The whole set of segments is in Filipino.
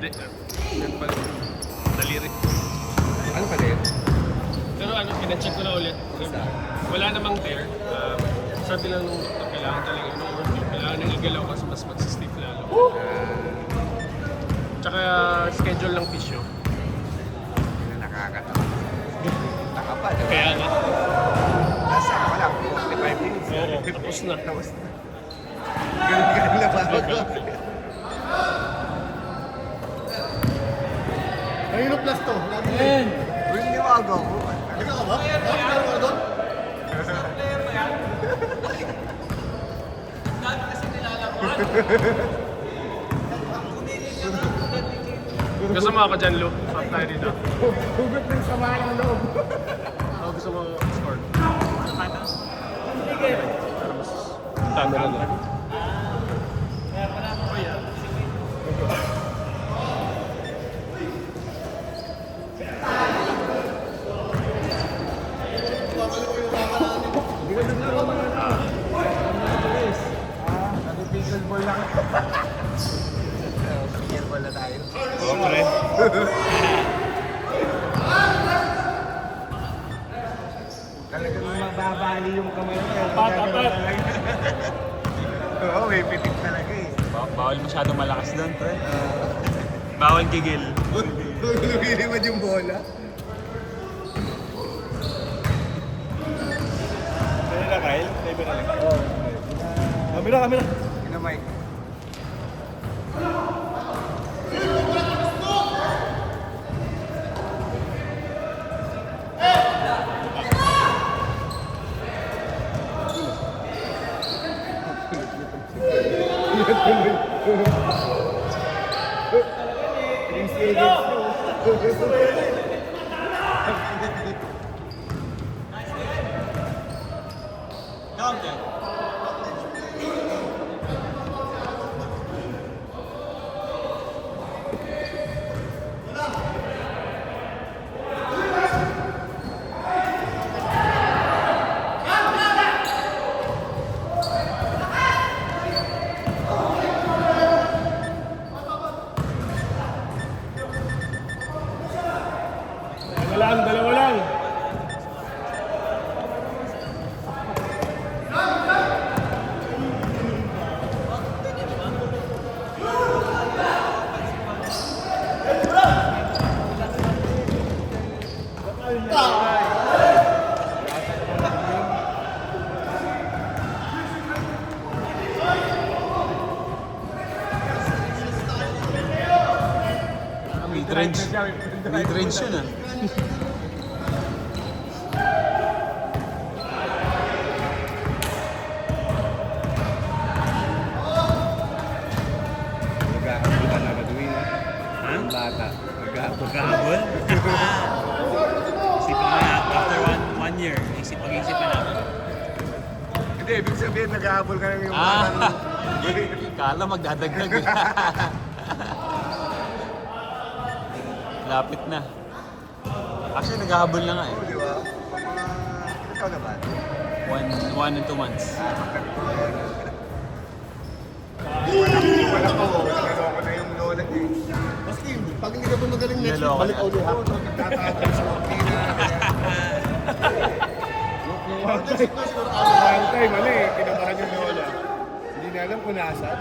Hindi. Yan pala. Daliri. Ano pala yun? Pero ano, pinacheck ko na ulit. Wala namang tear. Sabi lang nung doktor, kailangan talaga ng ortho. Kailangan nang igalaw kasi mas magsistip lalo. Tsaka schedule ng tissue. Nakakatawa. Nakapal. Kaya nga. Nasa ako lang, 45 minutes. Oo, tapos na. Tapos na. Ganun na ba? Mahirap plus to. Uy, hindi mo agaw ko. Ano ka ba? Ano ka doon? Kasama ka dyan, Lu. Start tayo dito. Hugot ng sama ng loob. Ako gusto mo score. Para mas camera na. Hindi ka naglaro mo na. Nag-pixel ball lang. Pixel ball na tayo. Okay. Talagang mababali yung kamay mo. Apat. Oo, may pitik talaga eh. Bawal masyadong malakas doon, pre. Bawal gigil. Lumilimad yung bola. Ano na, Kyle? Live na lang. Oo. Kamera. Ina Mike. Dalawa lang. Mid-range yun ah. Magkakabul ka na gagawin ha? Ha? Ang bata. Magkakabul. Magkahabol? Isipin mo na, after one year, pag-iisipan natin. Hindi, ibig sabihin nag-aabol ka ng yung Ah! batang... Kala magdadagdag. Lapit na. Actually, naghahabol na nga eh. Oo, di ba? Mga... Ikaw naman. 1 and 2 months. Wala ko. Naloko na yung lola eh. Maski, pag hindi ka pa magaling next week, Naloko balik na. ulit ha. Nagtatapos sa Pina. One time, kinabahan yung lola. Hindi na alam kung nasaan.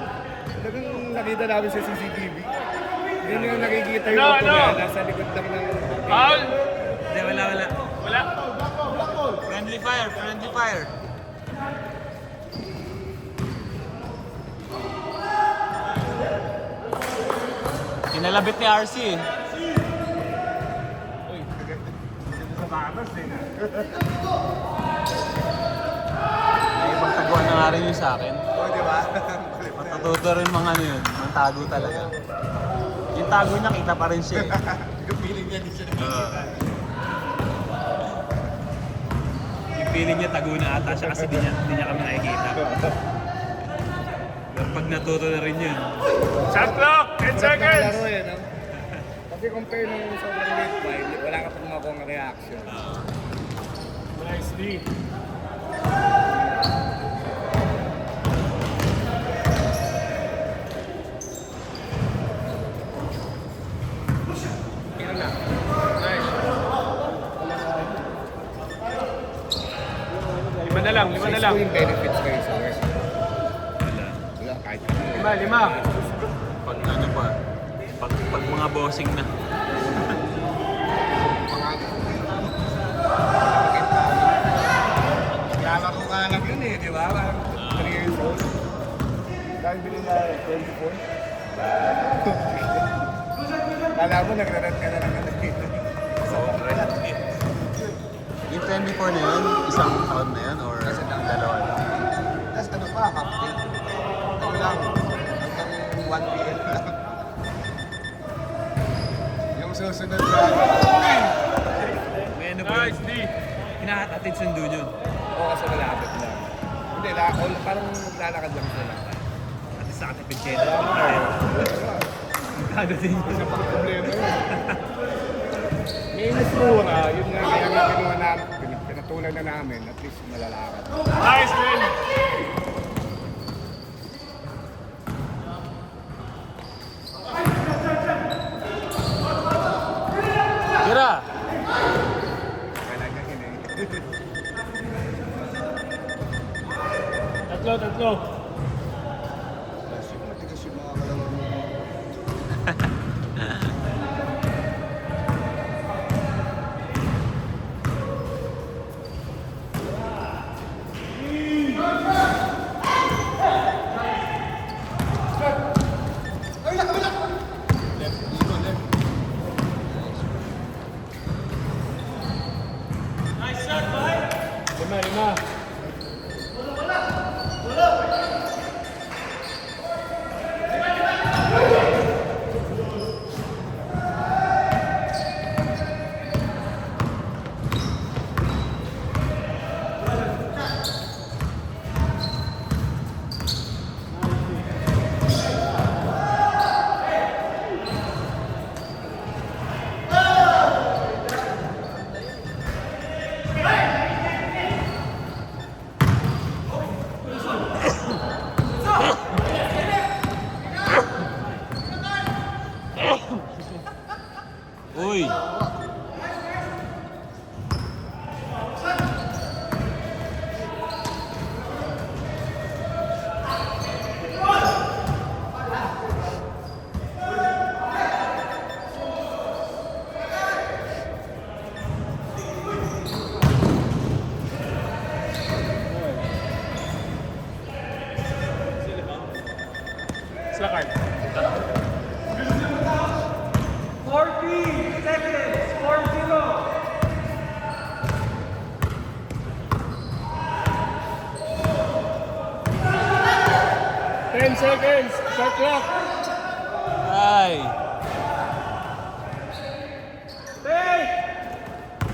Talagang nakita namin sa CCTV. Hindi na nakikita yung auto na nasa likod lang ng... Paul! Hindi, wala. Wala. Friendly fire. Kinalabit ni RC eh. Sa batas eh. May ibang taguan na nga rin yun sa akin. Oo, di ba? Matututo rin mga ano yun, mga tago talaga. Yung tago niya, kita pa rin siya eh. Yung feeling niya, di siya nakikita. Yung feeling niya, tago na ata siya kasi di niya kami nakikita. Pag natuto na rin yun. Shot clock! 10 seconds! Laro yan, no? Kasi compare nung sobrang late five, wala ka pang makuha ng reaction. Nice D. na. Nice. Lima na lang. Sa school yung benefits kayo sa work. Wala, kahit Lima. Pag ano pa, pag mga bossing na. Kaya ko ka lang yun eh, di ba? Parang 3 years old. Dahil bilhin na 24. Kala mo, nagrarat ka na ng anak dito. Yung 24 na yun, isang taon na yun or dalawa lang? Tapos ano pa, update. Ano lang, hanggang 1 p.m. lang. Yung susunod na, May ano ba Nice, yun? D. Hinahatatid sundo yun. oo kasi malapit lang. Hindi, parang lalakad lang sila. At sa katipid kayo na. Kago din yun. Isa pang problema yun. May inisura, yun nga, kaya nga kinuha namin, pinatulan na namin, at least malalakad. Nice, man. Tira! Kailangan niya kinain. Tatlo. Matigas yung mga kalaro mo. Lima. Uy! Slakard. 40 seconds, 4-0. 10 seconds. Shot clock. Ay!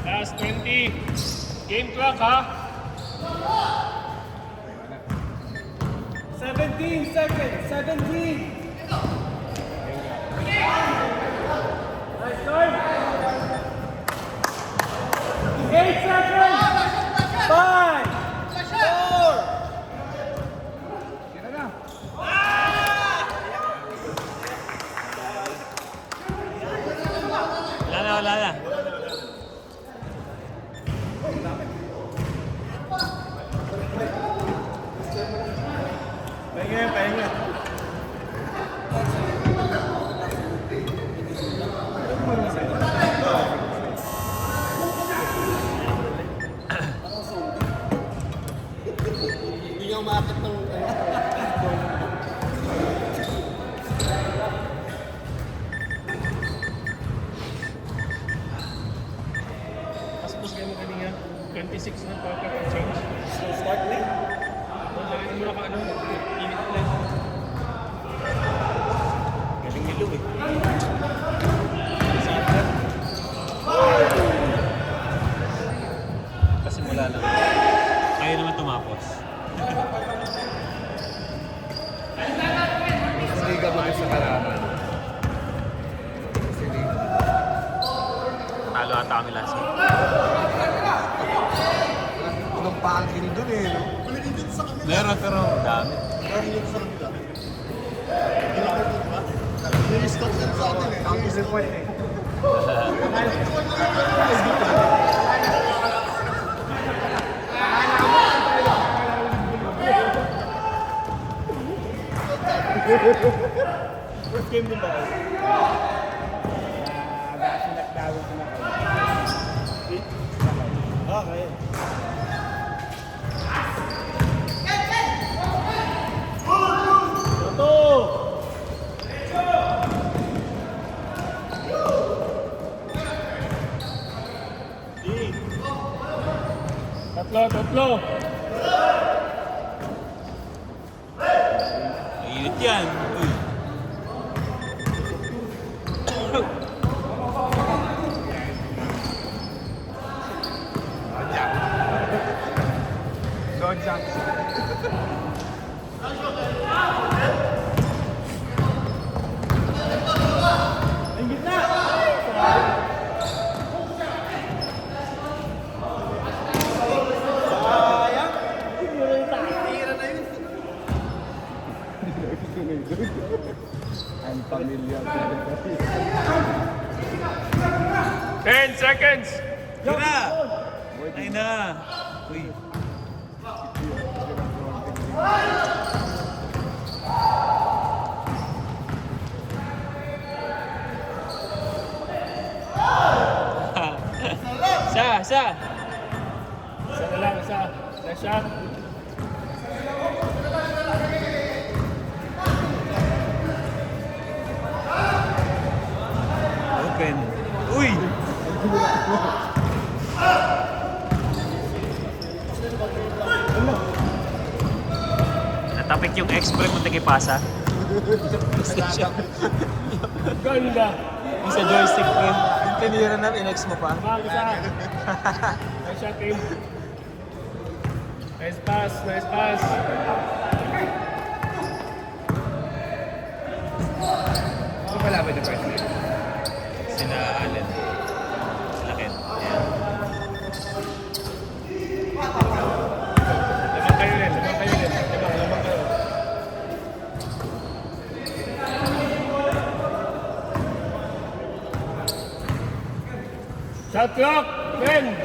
Last 20. Game clock, ha? 17 seconds, 17. Nice time. 8 seconds. 5, 4. Wala na. Pahinga. Hindi niya umakit ng Tapos kayo mo kanina. 26 na pagka-change. So, start na. Lagyan mo na ka, init na. Galing nilo eh. Kasi mula lang. Kaya naman tumapos. hindi ka maging sa kalaban. Kasi hindi. Talo ata kami last week. Unang pangkin doon eh, no? Meron pero dami. Yung stock sa atin eh. Ang isip po eh. First game din ba kayo? Sinakdawin ko na kayo. Okay. Toto! Tatlo. Mainit yan. Uy. Don Jackson. Ang gitna! Sayang! Tira na yun. Ang pamilya. 10 seconds! Tira! Ay na! Uy. Sa! Isa na lang, isa. Next shot. Open. Uy! Natapik yung ex-frame mo nagipasa. Ganda. Yung sa joystick frame. Yung tinira na, in-ex mo pa. Bang, isa. Nice shot, team. Nice pass. Ano malaban na first game? Sina Allen. Sila Ken. Ayan. Lamang kayo rin. Lamang kayo. Shot clock! 10!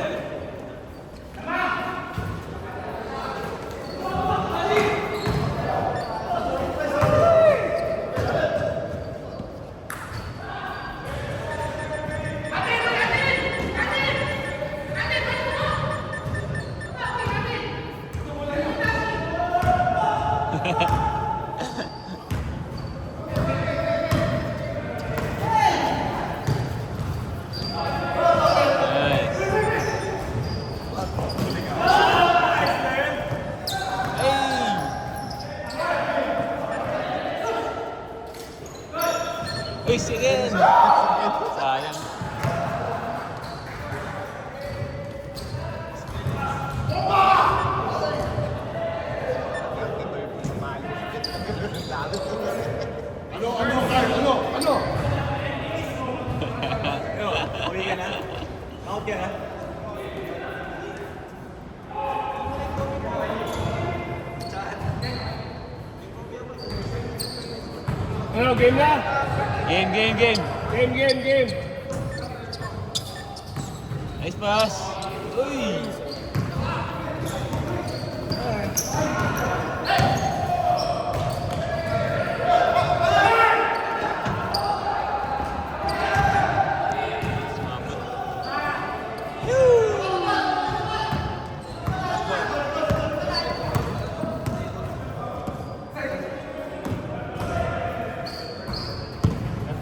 Uy, sige! Sayang. Uwi ka na? Out ka na? Ano, game na? Game. Game. Nice pass. Uy!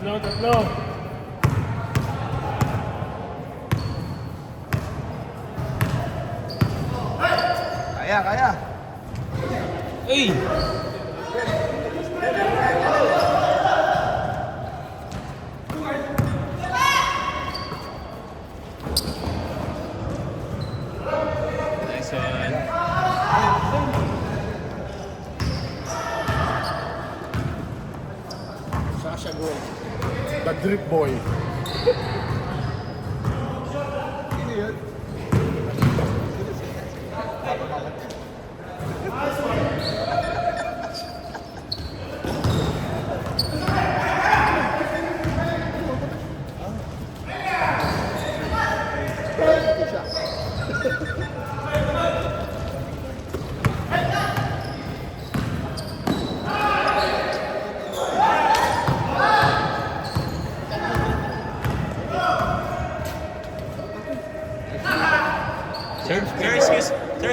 Tatlo. Kaya. Uy! Nice one. Sasha Gold. The drip boy.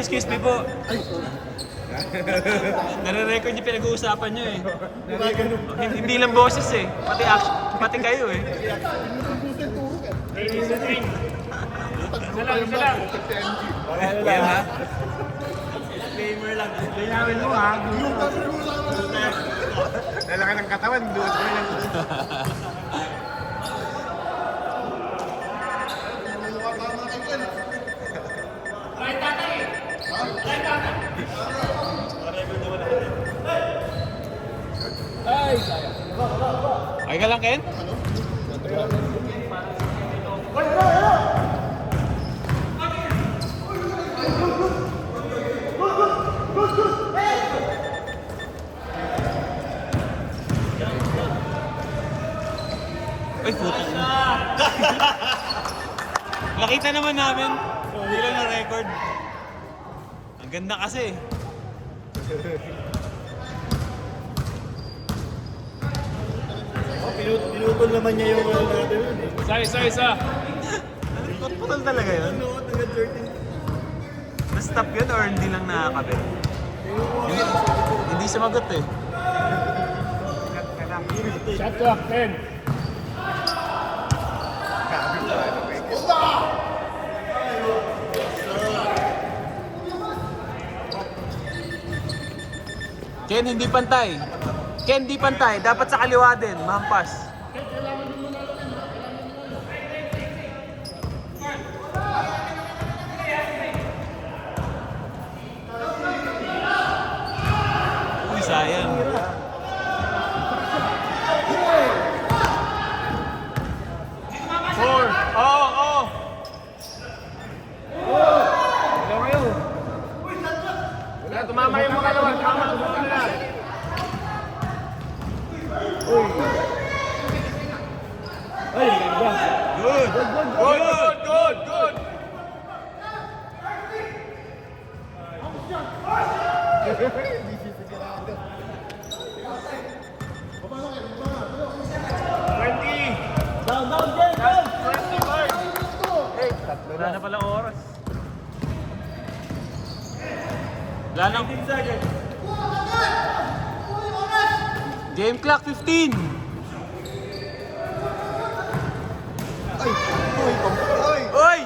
excuse me po. Nare-record yung pinag-uusapan nyo eh. Hindi lang boses eh. Pati action, pati kayo eh. Isa lang. Yan ha? Disclaimer lang. Linawin mo ha. Lalaki ng katawan, doon ko lang. Okay ka lang, Ken? Ay, puto. Nakita naman namin. Hindi lang na record. Ang ganda kasi. Pinutol naman niya yung ano natin yun eh. Isa. Putol talaga yun. Na-stop yun or hindi lang nakakabit? Hindi sumagot eh. Shot clock, 10. Ken, hindi pantay. Ken, hindi pantay. Dapat sa kaliwa din. Mahampas. Uy, sayang. Four. Oo. Wala, tumama yung mga lawan. Tumama nila. Good. Wala na palang oras. Wala nang... Game clock 15. Oy!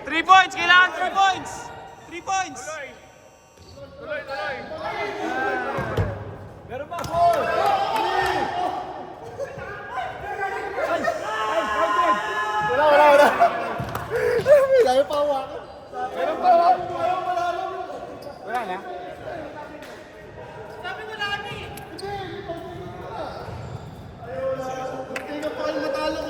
3 points! Kailangan 3 points! 3 points! Tuloy. Meron pa! Wala. Kaya pa hawakan. Meron pa hawakan. Wala na. Sabi mo lagi. Hindi ka pa kayo matalo ko.